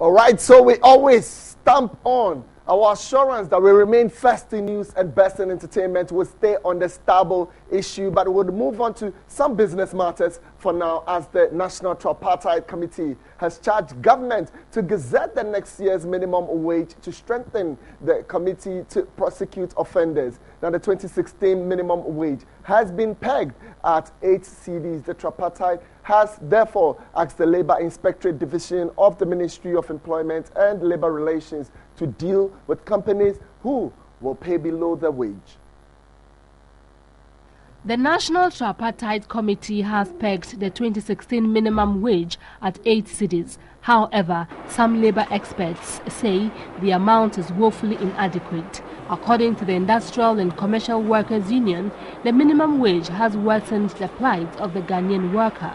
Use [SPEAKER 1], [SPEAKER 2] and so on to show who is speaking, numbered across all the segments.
[SPEAKER 1] All right, so we always stamp on our assurance that we remain first in news and best in entertainment. Will stay on the stable issue, but we'll move on to some business matters for now, as the National Tripartite Committee has charged government to gazette the next year's minimum wage to strengthen the committee to prosecute offenders. Now, the 2016 minimum wage has been pegged at 8 cedis. The tripartite has therefore asked the Labour Inspectorate Division of the Ministry of Employment and Labour Relations to deal with companies who will pay below the wage.
[SPEAKER 2] The National Tripartite Committee has pegged the 2016 minimum wage at 8 cedis. However, some labour experts say the amount is woefully inadequate. According to the Industrial and Commercial Workers Union, the minimum wage has worsened the plight of the Ghanaian worker.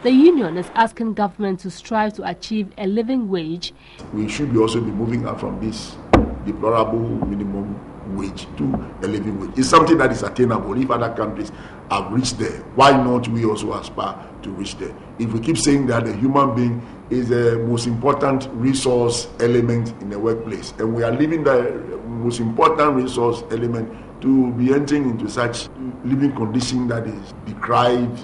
[SPEAKER 2] The union is asking government to strive to achieve a living wage.
[SPEAKER 3] We should also be moving up from this deplorable minimum wage to a living wage. It's something that is attainable. If other countries have reached there, why not we also aspire to reach there? If we keep saying that the human being is the most important resource element in the workplace, and we are leaving the most important resource element to be entering into such living condition that is deprived,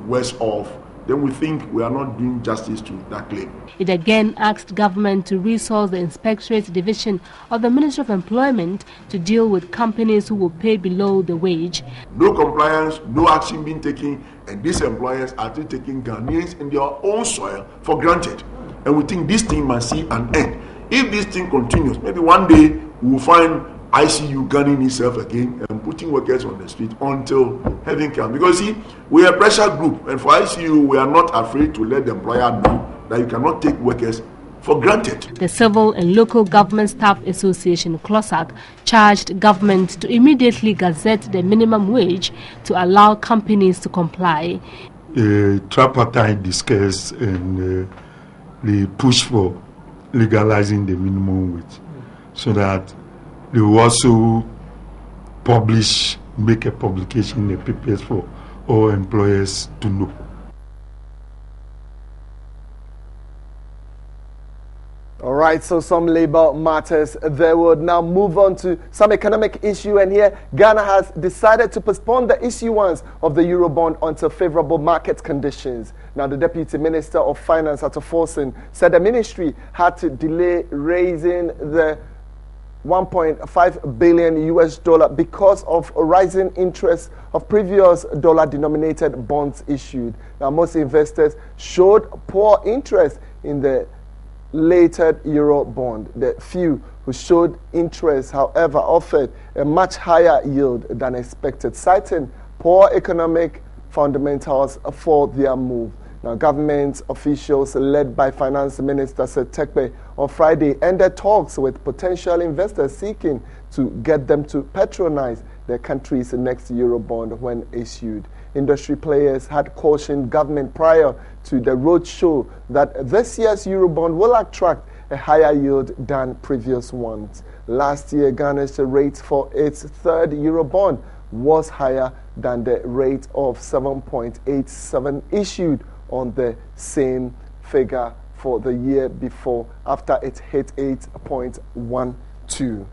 [SPEAKER 3] worse off, then we think we are not doing justice to that claim.
[SPEAKER 2] It again asked government to resource the Inspectorate Division of the Ministry of Employment to deal with companies who will pay below the wage.
[SPEAKER 3] No compliance, no action being taken, and these employers are still taking Ghanaians in their own soil for granted. And we think this thing must see an end. If this thing continues, maybe one day we will find ICU gunning itself again and putting workers on the street until heaven comes. Because see, we are a pressure group, and for ICU, we are not afraid to let the employer know that you cannot take workers for granted.
[SPEAKER 2] The Civil and Local Government Staff Association, CLOSAC, charged government to immediately gazette the minimum wage to allow companies to comply.
[SPEAKER 4] The tripartite discussed and the push for legalizing the minimum wage so that they will also make a publication in the papers for all employers to know.
[SPEAKER 1] All right, so some labor matters. They would now move on to some economic issue, and here Ghana has decided to postpone the issuance of the Eurobond until favorable market conditions. Now, the Deputy Minister of Finance, Ato Forson, said the ministry had to delay raising the $1.5 billion because of rising interest of previous dollar-denominated bonds issued. Now, most investors showed poor interest in the later Euro bond. The few who showed interest, however, offered a much higher yield than expected, citing poor economic fundamentals for their move. Now, government officials led by Finance Minister Sir Tekpe on Friday ended talks with potential investors seeking to get them to patronize their country's next Eurobond when issued. Industry players had cautioned government prior to the roadshow that this year's Eurobond will attract a higher yield than previous ones. Last year, Ghana's rate for its third Eurobond was higher than the rate of 7.87 issued on the same figure for the year before, after it hit 8.12.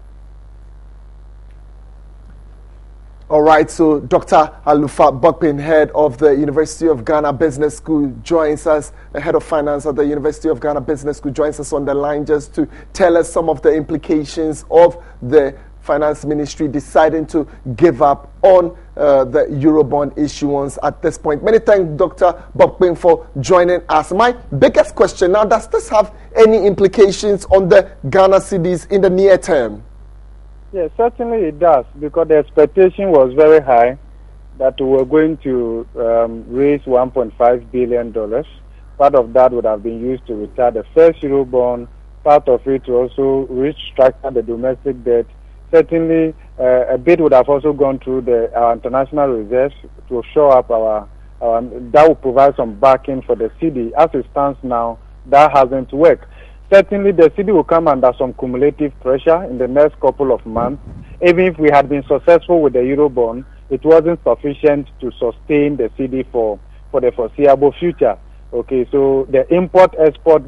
[SPEAKER 1] All right, so Dr. Alufa Bokpin, head of the University of Ghana Business School, joins us, the head of finance at the University of Ghana Business School, joins us on the line just to tell us some of the implications of the Finance Ministry deciding to give up on the Eurobond issuance at this point. Many thanks, Dr. Bokpin, for joining us. My biggest question now, does this have any implications on the Ghana cedis in the near term?
[SPEAKER 5] Yes, certainly it does, because the expectation was very high that we were going to raise $1.5 billion. Part of that would have been used to retire the first Eurobond, part of it to also restructure the domestic debt. Certainly, a bit would have also gone through our international reserves to shore up that will provide some backing for the cedi. As it stands now, that hasn't worked. Certainly, the cedi will come under some cumulative pressure in the next couple of months. Even if we had been successful with the Eurobond, it wasn't sufficient to sustain the cedi for the foreseeable future. Okay, so the import-export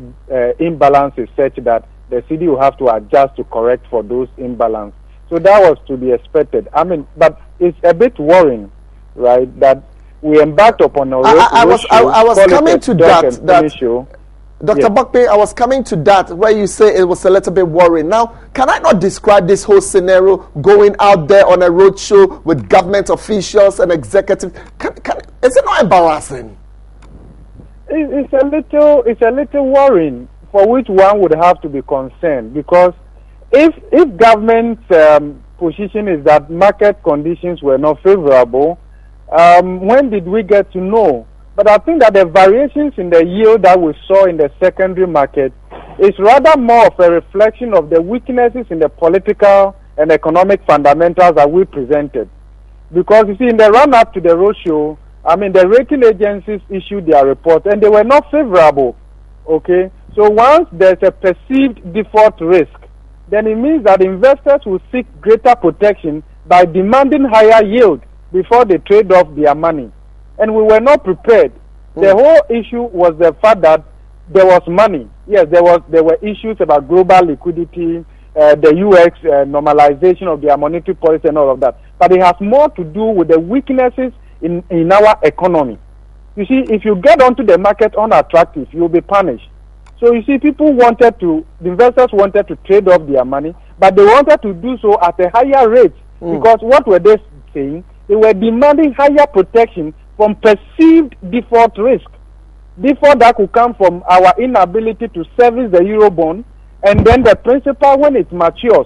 [SPEAKER 5] imbalance is such that the cedi will have to adjust to correct for those imbalance. So that was to be expected. I mean, but it's a bit worrying, right, that we embarked upon a
[SPEAKER 1] I was coming to that
[SPEAKER 5] issue.
[SPEAKER 1] Dr.
[SPEAKER 5] Yeah.
[SPEAKER 1] Bokpe, I was coming to that where you say it was a little bit worrying. Now, can I not describe this whole scenario going out there on a roadshow with government officials and executives? Is it not embarrassing?
[SPEAKER 5] It's a little worrying, for which one would have to be concerned, because if government's position is that market conditions were not favorable, when did we get to know? But I think that the variations in the yield that we saw in the secondary market is rather more of a reflection of the weaknesses in the political and economic fundamentals that we presented. Because you see, in the run-up to the roadshow, I mean, the rating agencies issued their reports and they were not favorable. Okay? So once there's a perceived default risk, then it means that investors will seek greater protection by demanding higher yield before they trade off their money. And we were not prepared. The whole issue was the fact that there was money. Yes, there were issues about global liquidity, the UX normalization of their monetary policy and all of that. But it has more to do with the weaknesses in our economy. You see, if you get onto the market unattractive, you'll be punished. So you see, the investors wanted to trade off their money, but they wanted to do so at a higher rate. Because what were they saying? They were demanding higher protection from perceived default risk. Default that could come from our inability to service the Eurobond, and then the principal when it matures.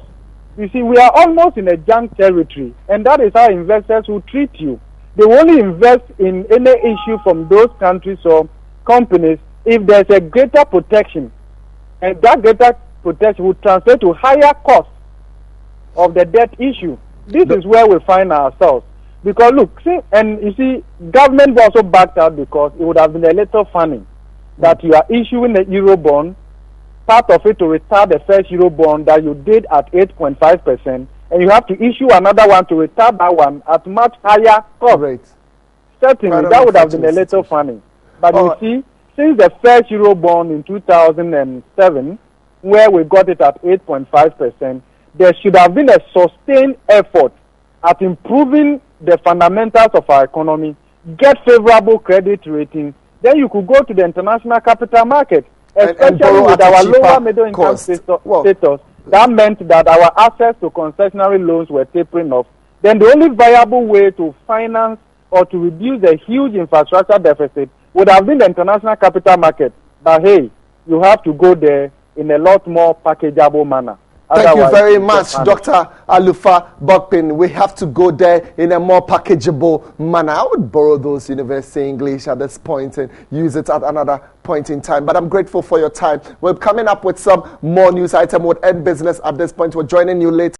[SPEAKER 5] You see, we are almost in a junk territory, and that is how investors will treat you. They will only invest in any issue from those countries or companies if there's a greater protection, and that greater protection will translate to higher cost of the debt issue. This is where we find ourselves. Because look, see, and you see, government was also backed out because it would have been a little funny that you are issuing a Eurobond, part of it to retire the first Eurobond that you did at 8.5%, and you have to issue another one to retire that one at much higher cost.
[SPEAKER 1] Right.
[SPEAKER 5] Certainly, that would have been a little funny. But you see, since the first Eurobond in 2007, where we got it at 8.5%, there should have been a sustained effort at improving the fundamentals of our economy, get favorable credit rating, then you could go to the international capital market, especially with our lower middle income status. That meant that our access to concessionary loans were tapering off. Then the only viable way to finance or to reduce the huge infrastructure deficit would have been the international capital market. But hey, you have to go there in a lot more packageable manner.
[SPEAKER 1] Thank you very much, Dr. Alufa Bokpin. We have to go there in a more packageable manner. I would borrow those university English at this point and use it at another point in time. But I'm grateful for your time. We're coming up with some more news item. We'll end business at this point. We're joining you later.